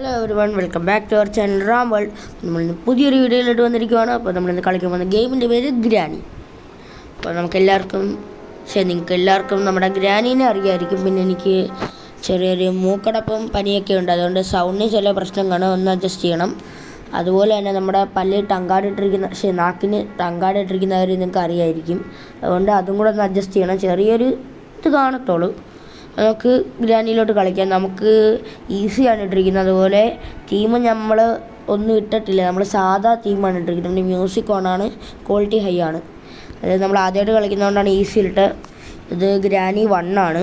Hello everyone, welcome back to our channel Ram world. നമ്മളിന്ന് പുതിയൊരു വീഡിയോയിലോട്ട് വന്നിരിക്കുകയാണ്. അപ്പോൾ നമ്മളിന്ന് കളിക്കാൻ പോകുന്ന ഗെയിമിൻ്റെ പേര് ഗ്രാനി. അപ്പോൾ നിങ്ങൾക്ക് എല്ലാവർക്കും നമ്മുടെ ഗ്രാനീനെ അറിയാമായിരിക്കും. പിന്നെ എനിക്ക് ചെറിയൊരു മൂക്കടപ്പും പനിയൊക്കെ ഉണ്ട്, അതുകൊണ്ട് സൗണ്ടിന് ചില പ്രശ്നം കാണും, ഒന്ന് അഡ്ജസ്റ്റ് ചെയ്യണം. അതുപോലെ തന്നെ നമ്മുടെ പല്ലിൽ നാക്കിന് ടങ്കാടിട്ടിരിക്കുന്നവർ നിങ്ങൾക്ക് അറിയാമായിരിക്കും, അതുകൊണ്ട് അതും കൂടെ ഒന്ന് അഡ്ജസ്റ്റ് ചെയ്യണം. ചെറിയൊരു ഇത് കാണത്തുള്ളൂ. നമുക്ക് ഗ്രാനിയിലോട്ട് കളിക്കാം. നമുക്ക് ഈസിയാണ് ഇട്ടിരിക്കുന്നത്. അതുപോലെ തീം നമ്മൾ ഒന്നും ഇട്ടിട്ടില്ല, നമ്മൾ സാധാ തീമാണ് ഇട്ടിരിക്കുന്നത്. നമ്മുടെ മ്യൂസിക് ഓണാണ്, ക്വാളിറ്റി ഹൈ ആണ്. അതായത് നമ്മൾ ആദ്യമായിട്ട് കളിക്കുന്നതുകൊണ്ടാണ് ഈസിയിലിട്ട്. ഇത് ഗ്രാനി 1 ആണ്.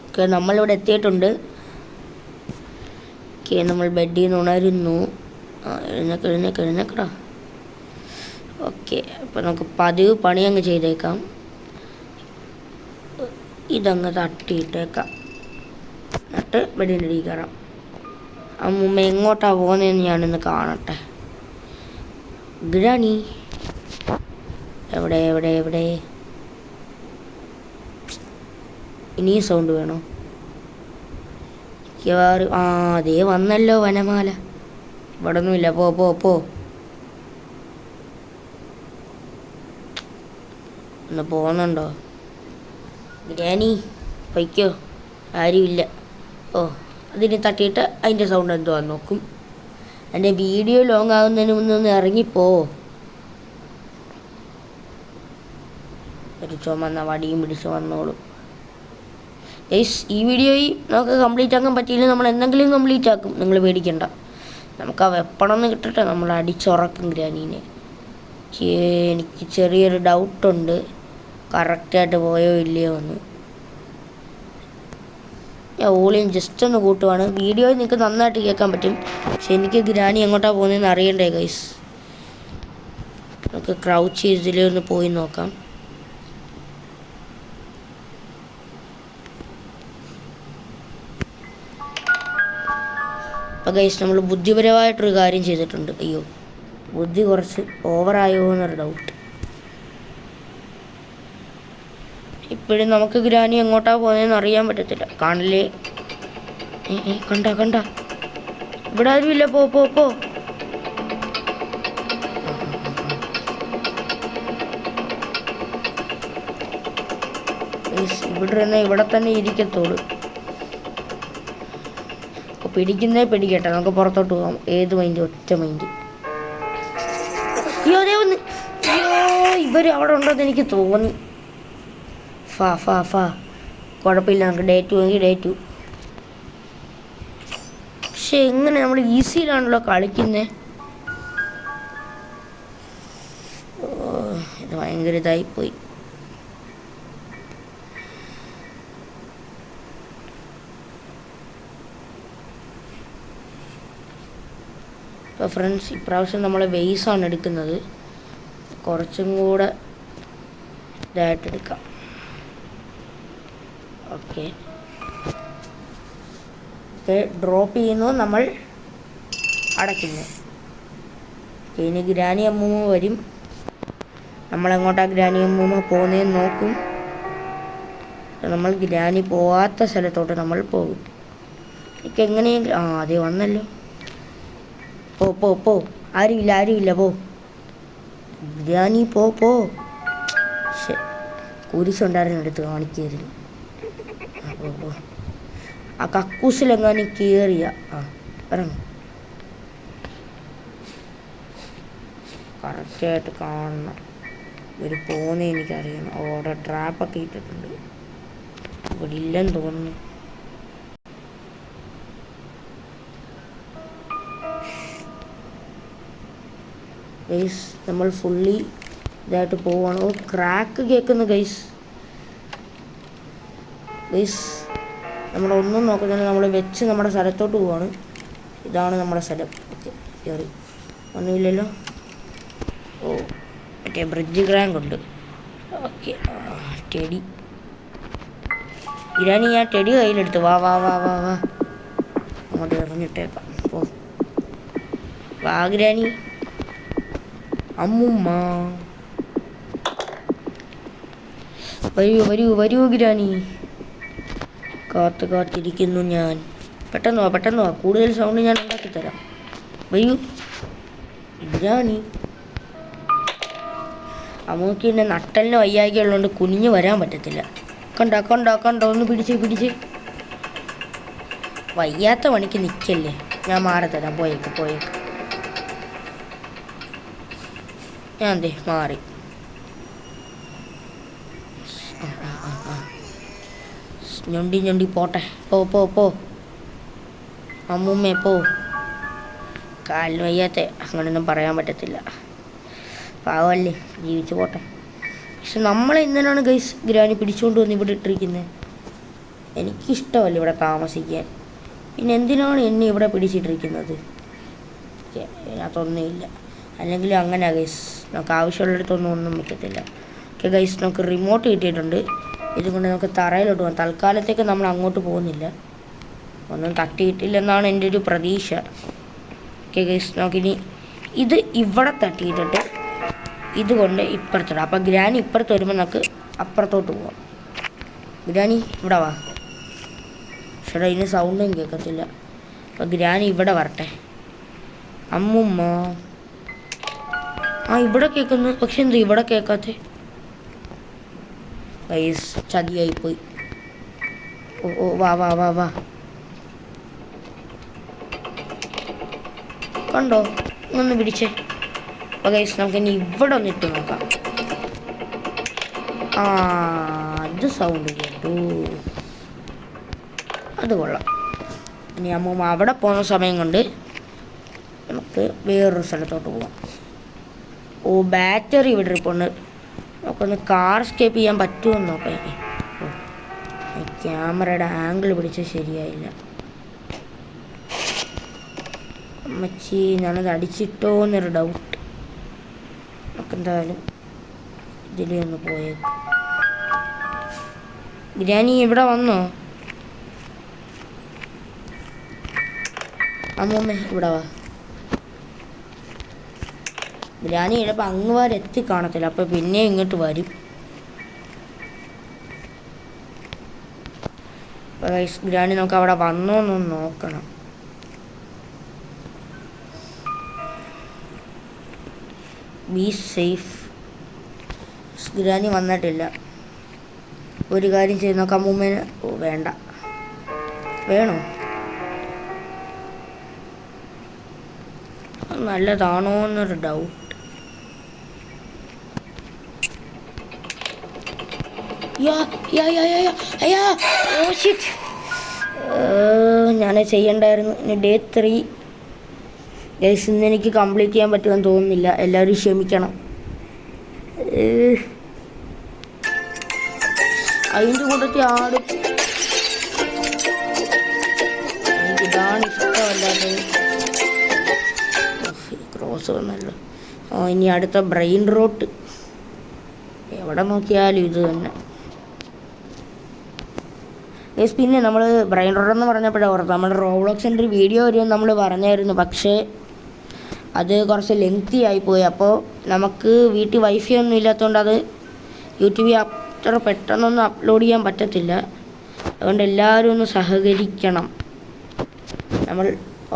ഓക്കെ, നമ്മളിവിടെ എത്തിയിട്ടുണ്ട്. നമ്മൾ ബെഡിൽ നിന്ന് ഉണരുന്നു. എഴുന്നേക്കടാ. ഓക്കെ, അപ്പോൾ നമുക്ക് പതിവ് പണി അങ്ങ് ചെയ്തേക്കാം. ഇതങ്ങ് തട്ടിയിട്ടേക്കാം, എന്നിട്ട് ബെഡിൻ്റെ അടിയിൽ കയറാം. അമ്മൂമ്മ എങ്ങോട്ടാണ് പോകുന്നതെന്ന് ഞാനിന്ന് കാണട്ടെ. ഗ്രാനി എവിടെ എവിടെ എവിടെ? ഇനിയും സൗണ്ട് വേണോ? അതേ വന്നല്ലോ വനമാല. ഇവിടെ ഒന്നുമില്ല, പോ ഒന്ന് പോകുന്നുണ്ടോ? ഗ്രാനി പൊയ്ക്കോ, ആരുമില്ല. അതിന് തട്ടിയിട്ട് അതിൻ്റെ സൗണ്ട് എന്തുവാന്ന് നോക്കും. എൻ്റെ വീഡിയോ ലോങ് ആകുന്നതിന് മുന്നേ ഒന്ന് ഇറങ്ങിപ്പോ. ഒരു ചുമന്ന വടിയും പിടിച്ച് വന്നോളൂ. ഈ വീഡിയോയിൽ നമുക്ക് കംപ്ലീറ്റ് ആക്കാൻ പറ്റിയില്ല, നമ്മൾ എന്തെങ്കിലും കംപ്ലീറ്റ് ആക്കും, നിങ്ങൾ പേടിക്കണ്ട. നമുക്ക് ആ വെപ്പണമെന്ന് കിട്ടട്ടെ, നമ്മൾ അടിച്ചുറക്കും ഗ്രാനീനെ. എനിക്ക് ചെറിയൊരു ഡൗട്ടുണ്ട്, കറക്റ്റായിട്ട് പോയോ ഇല്ലയോ എന്ന്. ഞാൻ വോളിയം ജസ്റ്റ് ഒന്ന് കൂട്ടുവാണ്. വീഡിയോയിൽ നിങ്ങൾക്ക് നന്നായിട്ട് കേൾക്കാൻ പറ്റും, പക്ഷെ എനിക്ക് ഗ്രാനി എങ്ങോട്ടാണ് പോകുന്നതെന്ന് അറിയണ്ടേ ഗൈസ്. നമുക്ക് ക്രൗച്ച് ഇതിലൊന്ന് പോയി നോക്കാം. അപ്പോൾ ഗൈസ്, നമ്മൾ ബുദ്ധിപരമായിട്ടൊരു കാര്യം ചെയ്തിട്ടുണ്ട്. അയ്യോ, ബുദ്ധി കുറച്ച് ഓവറായോ എന്നൊരു ഡൗട്ട്. ഇപ്പോഴും നമുക്ക് ഗ്രാനി എങ്ങോട്ടാണ് പോകുന്നതെന്ന് അറിയാൻ പറ്റത്തില്ല. കാണില്ലേ? കണ്ട ഇവിടെ ആരുമില്ല. പോ. ഇവിടെ തന്നെ ഇരിക്കത്തുള്ളൂ. പിടിക്കട്ടെ, നമുക്ക് പുറത്തോട്ട് പോകാം. ഏത് മൈൻഡ്? ഒറ്റ മൈൻഡ്. ഇവർ അവിടെ ഉണ്ടെന്ന് എനിക്ക് തോന്നി. ഫാ കുഴപ്പമില്ല, നമുക്ക് ഡേ 2 എങ്കിൽ ഡേ 2. പക്ഷെ എങ്ങനെ നമ്മൾ ഈസിയിലാണല്ലോ കളിക്കുന്നത്. ഇത് ഭയങ്കര ഇതായിപ്പോയി. അപ്പോൾ ഫ്രണ്ട്സ്, ഇപ്രാവശ്യം നമ്മൾ വെയ്സാണ് എടുക്കുന്നത്. കുറച്ചും കൂടെ ഇതായിട്ടെടുക്കാം. ഓക്കെ, ഡ്രോപ്പ് ചെയ്യുന്നു, നമ്മൾ അടയ്ക്കുന്നു. ഇനി ഗ്രാനി അമ്മൂമ്മ വരും. നമ്മളെങ്ങോട്ടാണ് ഗ്രാനി അമ്മൂമ്മ പോകുന്നതെന്ന് നോക്കും. നമ്മൾ ഗ്രാനി പോകാത്ത സ്ഥലത്തോട്ട് നമ്മൾ പോകും. എനിക്ക് എങ്ങനെയെങ്കിലും അതേ വന്നല്ലോ. പോ. ആരുമില്ല, പോ ഗ്രാനി, പോ. കുരിശുണ്ടായിരുന്നു, എടുത്ത് കാണിക്കായിരുന്നു. പോ. ആ കക്കൂസിലെങ്ങാനും കയറിയ പറഞ്ഞു കറക്റ്റായിട്ട് കാണണം. ഒരു പോകുന്ന എനിക്കറിയണം. അവിടെ ട്രാപ്പൊക്കെ ഇട്ടിട്ടുണ്ട്. ഇവിടെ ഇല്ലെന്ന് തോന്നുന്നു. ഗൈസ്, നമ്മൾ ഫുള്ളി ഇതായിട്ട് പോവാണ്. ക്രാക്ക് കേൾക്കുന്നു ഗൈസ്. നമ്മളൊന്നും നോക്കുന്നില്ല, നമ്മൾ വെച്ച് നമ്മുടെ സ്ഥലത്തോട്ട് പോവാണ്. ഇതാണ് നമ്മുടെ സ്ഥലം. ഓക്കെ, കയറി. ഒന്നുമില്ലല്ലോ. മറ്റേ ബ്രിഡ്ജ് ക്രാങ്ക് ഉണ്ട്. ഓക്കെ, ടെഡി ഇരാനി, ഞാൻ ടെഡി കയ്യിലെടുത്ത്. വാ അങ്ങോട്ട് എറിഞ്ഞിട്ടേക്കാം. വാ ഗ്രാനി. അമ്മുമ്മ വരൂ വരൂ വരൂ ഗ്രാനി. കാത്തിരിക്കുന്നു ഞാൻ. പെട്ടെന്ന് വാ കൂടുതൽ സൗണ്ട് ഞാൻ ഉണ്ടാക്കിത്തരാം. വരൂ ഗ്രാനി. അമ്മൂക്ക് പിന്നെ നട്ടലിന് വയ്യായ്ക ഉള്ളതുകൊണ്ട് കുനിഞ്ഞ് വരാൻ പറ്റത്തില്ല. കണ്ടോ ഒന്ന് പിടിച്ച്. വയ്യാത്ത പണിക്ക് നിൽക്കല്ലേ, ഞാൻ മാറത്തരാം. പോയേക്ക്. ഞാൻ മാറി. ഞൊണ്ടി പോട്ടെ. പോ അമ്മൂമ്മേ പോ. കാലിന് വയ്യാത്ത അങ്ങനെയൊന്നും പറയാൻ പറ്റത്തില്ല. പാവല്ലേ, ജീവിച്ചു പോട്ടെ. പക്ഷെ നമ്മളെന്തിനാണ് ഗൈസ് ഗ്രാനി പിടിച്ചുകൊണ്ട് വന്ന് ഇവിടെ ഇട്ടിരിക്കുന്നത്? എനിക്കിഷ്ടമല്ല ഇവിടെ താമസിക്കാൻ. പിന്നെ എന്തിനാണ് എന്നെ ഇവിടെ പിടിച്ചിട്ടിരിക്കുന്നത്? അതിനകത്തൊന്നുമില്ല. അല്ലെങ്കിൽ അങ്ങനെ ഗൈസ് നമുക്ക് ആവശ്യമുള്ളിടത്തൊന്നും വെക്കത്തില്ല. ഓക്കെ ഗൈസ്, നമുക്ക് റിമോട്ട് കിട്ടിയിട്ടുണ്ട്. ഇതുകൊണ്ട് നമുക്ക് തറയിലോട്ട് പോകാം. തൽക്കാലത്തേക്ക് നമ്മൾ അങ്ങോട്ട് പോകുന്നില്ല. ഒന്നും തട്ടിയിട്ടില്ലെന്നാണ് എൻ്റെ ഒരു പ്രതീക്ഷ. ഓക്കെ ഗൈസ്, നമുക്കിനി ഇത് ഇവിടെ തട്ടിയിട്ടിട്ട് ഇതുകൊണ്ട് ഇപ്പുറത്തിടാം. അപ്പം ഗ്രാനി ഇപ്പുറത്ത് വരുമ്പോൾ നമുക്ക് അപ്പുറത്തോട്ട് പോവാം. ഗ്രാനി ഇവിടെ വാ. ചേട്ടാ ഇതിന് സൗണ്ടും കേൾക്കത്തില്ല. അപ്പം ഗ്രാനി ഇവിടെ വരട്ടെ. അമ്മുമ്മ ഇവിടെ കേൾക്കുന്നു, പക്ഷെ എന്ത് ഇവിടെ കേൾക്കാത്തെ? ഗൈസ് ചതിയായിപ്പോയി. ഓ വാ. കണ്ടോ, ഒന്ന് പിടിച്ചേ. അപ്പോൾ ഗൈസ് നമുക്ക് ഇനി ഇവിടെ ഒന്ന് ഇട്ട് നോക്കാം. അത് സൗണ്ട് കേട്ടു, അത് കൊള്ളാം. ഇനി അമ്മൂമ്മ അവിടെ പോകുന്ന സമയം കൊണ്ട് നമുക്ക് വേറൊരു സ്ഥലത്തോട്ട് പോവാം. ബാറ്ററി ഇവിടെ ഇരിപ്പുണ്ട്. നമുക്കൊന്ന് കാർ സ്കേപ്പ് ചെയ്യാൻ പറ്റുമെന്ന് നോക്കാം. ക്യാമറയുടെ ആംഗിൾ പിടിച്ച് ശരിയായില്ല. അമ്മച്ചി ഞാനത് അടിച്ചിട്ടോന്നൊരു ഡൗട്ട്. നമുക്ക് എന്തായാലും ഇതിലേ ഒന്ന് പോയേക്കും. ഗ്രാനി ഇവിടെ വന്നോ? അമ്മൂമ്മ ഇവിടെ വാ. ഗ്രാനി ചിലപ്പോൾ അങ്ങ് വരെ എത്തി കാണത്തില്ല, അപ്പോൾ പിന്നെ ഇങ്ങോട്ട് വരും. ഗ്രാനി നമുക്ക് അവിടെ വന്നോന്നൊന്ന് നോക്കണം. Be safe. ഗ്രാനി വന്നിട്ടില്ല. ഒരു കാര്യം ചെയ്ത് നോക്കാം. അമ്മൂമ്മേനെ വേണ്ട, വേണോ? നല്ലതാണോ എന്നൊരു ഡൗട്ട്. ഞാൻ ചെയ്യണ്ടായിരുന്നു. ഇനി ഡേ 3 ഗൈസ് ഇന്ന് എനിക്ക് കംപ്ലീറ്റ് ചെയ്യാൻ പറ്റുമെന്ന് തോന്നുന്നില്ല. എല്ലാവരും ക്ഷമിക്കണം. അതിൻ്റെ കൂട്ടത്തിൽ ആടും. എനിക്കിതാണ് ഇഷ്ടമല്ലാത്തത്. ക്രോസ് വന്നല്ലോ. ഇനി അടുത്ത ബ്രെയിൻ റോട്ട്. എവിടെ നോക്കിയാലും ഇത് തന്നെ. ഗൈസ് പിന്നെ നമ്മൾ ബ്രെയിൻ റോഡ് എന്ന് പറഞ്ഞപ്പോഴാണ് ഓർത്തത്, നമ്മുടെ റോബ്ലോക്സിൻ്റെ ഒരു വീഡിയോ വരുമെന്ന് നമ്മൾ പറഞ്ഞായിരുന്നു. പക്ഷേ അത് കുറച്ച് ലെങ്തി ആയിപ്പോയി. അപ്പോൾ നമുക്ക് വീട്ടിൽ വൈഫൈ ഒന്നും ഇല്ലാത്തതുകൊണ്ട് അത് യൂട്യൂബിൽ അത്ര പെട്ടെന്നൊന്നും അപ്ലോഡ് ചെയ്യാൻ പറ്റത്തില്ല. അതുകൊണ്ട് എല്ലാവരും ഒന്ന് സഹകരിക്കണം. നമ്മൾ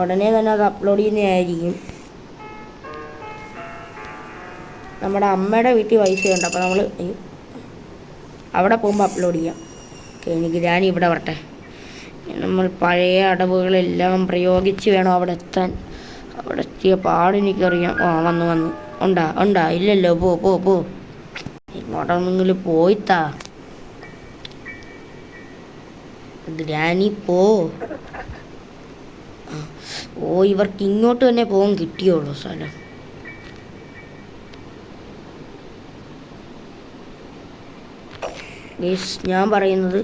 ഉടനെ തന്നെ അത് അപ്ലോഡ് ചെയ്യുന്നതായിരിക്കും. നമ്മുടെ അമ്മയുടെ വീട്ടിൽ വൈഫൈ ഉണ്ട്, അപ്പോൾ നമ്മൾ അവിടെ പോകുമ്പോൾ അപ്ലോഡ് ചെയ്യാം. എനിക്ക് ഗ്രാനി ഇവിടെ വരട്ടെ. നമ്മൾ പഴയ അടവുകളെല്ലാം പ്രയോഗിച്ച് വേണം അവിടെ എത്താൻ. അവിടെ എത്തിയ പാടെനിക്കറിയാം. വന്നു ഉണ്ടാ ഇല്ലല്ലോ. പോ ഇങ്ങോട്ടൊന്നെങ്കിലും പോയിത്താ. ഗ്രാനി പോ. ഇവർക്ക് ഇങ്ങോട്ട് തന്നെ പോകാൻ കിട്ടിയോളൂ സ്ഥലം. ഗൈസ് ഞാൻ പറയുന്നത്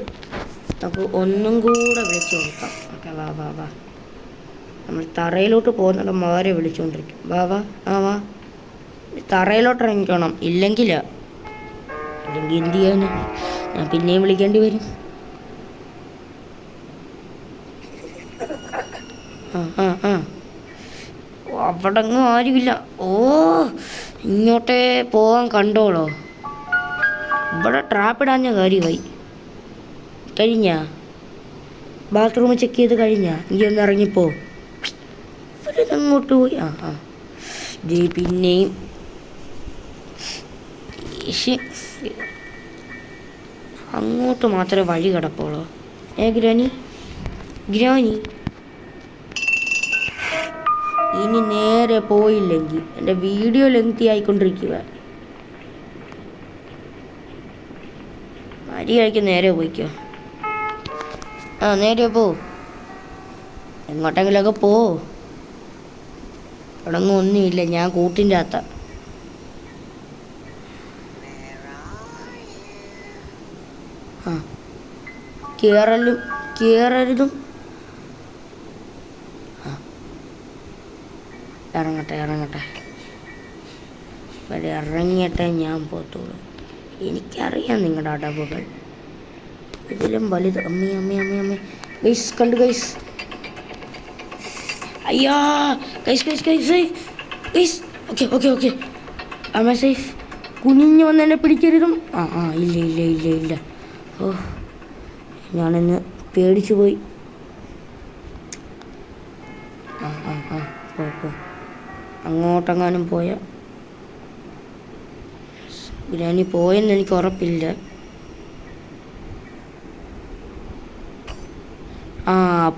നമുക്ക് ഒന്നും കൂടെ വിളിച്ചു കൊടുക്കാം. ഓക്കെ വാ. നമ്മൾ തറയിലോട്ട് പോകുന്നിടം മാരെ വിളിച്ചുകൊണ്ടിരിക്കും. വാ തറയിലോട്ട് ഇറങ്ങിക്കണം. ഇല്ലെങ്കിൽ എന്ത് ചെയ്യാൻ? ഞാൻ പിന്നെയും വിളിക്കേണ്ടി വരും. അവിടെ അങ്ങും ആരുമില്ല. ഇങ്ങോട്ടേ പോകാൻ കണ്ടോളോ. ഇവിടെ ട്രാപ്പിടാഞ്ഞ കാര്യമായി. കഴിഞ്ഞാ ബാത്റൂം ചെക്ക് ചെയ്ത് കഴിഞ്ഞാ നീ ഒന്ന് ഇറങ്ങിപ്പോ. ഇവരിതങ്ങോട്ട് പോയി. പിന്നെയും അങ്ങോട്ട് മാത്രമേ വഴി കിടപ്പുള്ളൂ. ഗ്രാനി ഇനി നേരെ പോയില്ലെങ്കിൽ എൻ്റെ വീഡിയോ ലെങ്തി ആയിക്കൊണ്ടിരിക്കുക. മര്യാദയ്ക്ക് നേരെ പോയിക്കോ. നേരെ പോ. എങ്ങോട്ടെങ്കിലൊക്കെ പോ. തുടങ്ങും ഒന്നുമില്ല. ഞാൻ കൂട്ടിൻ്റെ അകത്ത. കയറരുതും. ഇറങ്ങട്ടെ ഇറങ്ങിയിട്ടേ ഞാൻ പോത്തുള്ളൂ. എനിക്കറിയാം നിങ്ങളുടെ അടവുകൾ. ഇതിലും വലുത്. അമ്മേ ഗൈസ് കണ്ടു ഗൈസ്. അയ്യാ ഗൈസ്. ഓക്കെ അമ്മ സേഫ്. കുനിഞ്ഞു വന്ന് എന്നെ പിടിക്കരുതും. ഇല്ല. ഓ, ഞാനിന്ന് പേടിച്ചു പോയി. അങ്ങോട്ടെങ്ങാനും പോയ ഗ്രാനി പോയെന്ന് എനിക്ക് ഉറപ്പില്ല.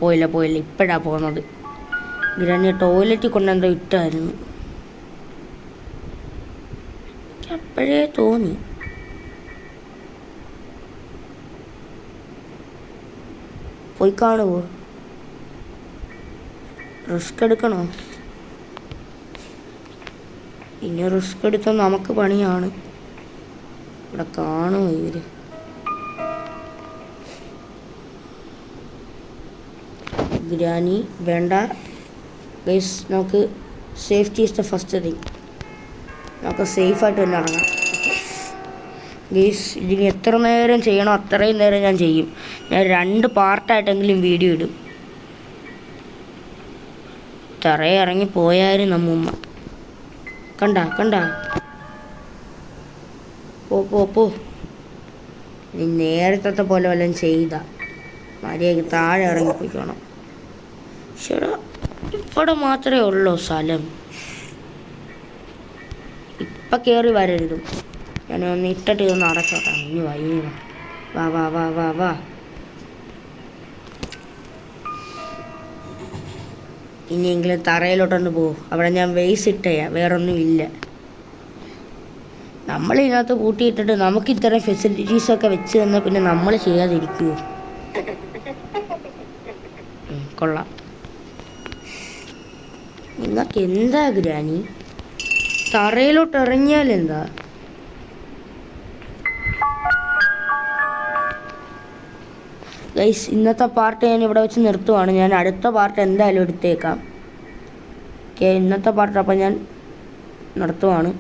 പോയില്ല. ഇപ്പോഴാണ് പോകുന്നത്. ഗ്രാനി ടോയ്ലറ്റിൽ കൊണ്ടെന്തോ ഇട്ടായിരുന്നു. അപ്പോഴേ തോന്നി. പോയി കാണുമോ? റിസ്ക് എടുക്കണോ? ഇനി റിസ്ക് എടുത്താൽ നമുക്ക് പണിയാണ്. ഇവിടെ കാണുമോ ഇവര്? ഗ്രാനി വേണ്ട ഗൈസ്. നമുക്ക് safety is the first thing. നമുക്ക് സേഫായിട്ട് തന്നെ ഇറങ്ങാം ഗൈസ്. ഇതിന് എത്ര നേരം ചെയ്യണോ അത്രയും നേരം ഞാൻ ചെയ്യും. ഞാൻ 2 പാർട്ടായിട്ടെങ്കിലും വീഡിയോ ഇടും. തറയെ ഇറങ്ങി പോയാലും നമ്മമ്മ കണ്ട പോ. ഇനി നേരത്തെ പോലെ വല്ലതും ചെയ്ത മര്യാദയ്ക്ക് താഴെ ഇറങ്ങിപ്പോയിക്കണം. ശരി, ഇവിടെ മാത്രമേ ഉള്ളൂ സ്ഥലം. ഇപ്പം കയറി വരരുതും. ഞാനൊന്ന് ഇട്ടിട്ട് ഇതൊന്ന് അടച്ചോട്ടെ. ഇനി വാ. ഇനിയെങ്കിലും തറയിലോട്ടൊന്ന് പോകും. അവിടെ ഞാൻ വേസ്റ്റ് ഇട്ടയാ, വേറൊന്നും ഇല്ല. നമ്മളിതിനകത്ത് കൂട്ടിയിട്ടിട്ട് നമുക്ക് ഇത്തരം ഫെസിലിറ്റീസൊക്കെ വെച്ച് തന്നാൽ പിന്നെ നമ്മൾ ചെയ്യാതിരിക്കുമോ? കൊള്ളാം. നിങ്ങൾക്ക് എന്താ ഗ്രാനി? തറയിലോട്ട് ഇറങ്ങിയാലെന്താ? ഗൈസ്, ഇന്നത്തെ പാർട്ട് ഞാൻ ഇവിടെ വെച്ച് നിർത്തുവാണ്. ഞാൻ അടുത്ത പാർട്ട് എന്തായാലും എടുത്തേക്കാം. ഇന്നത്തെ പാർട്ട് അപ്പം ഞാൻ നിർത്തുവാണ്.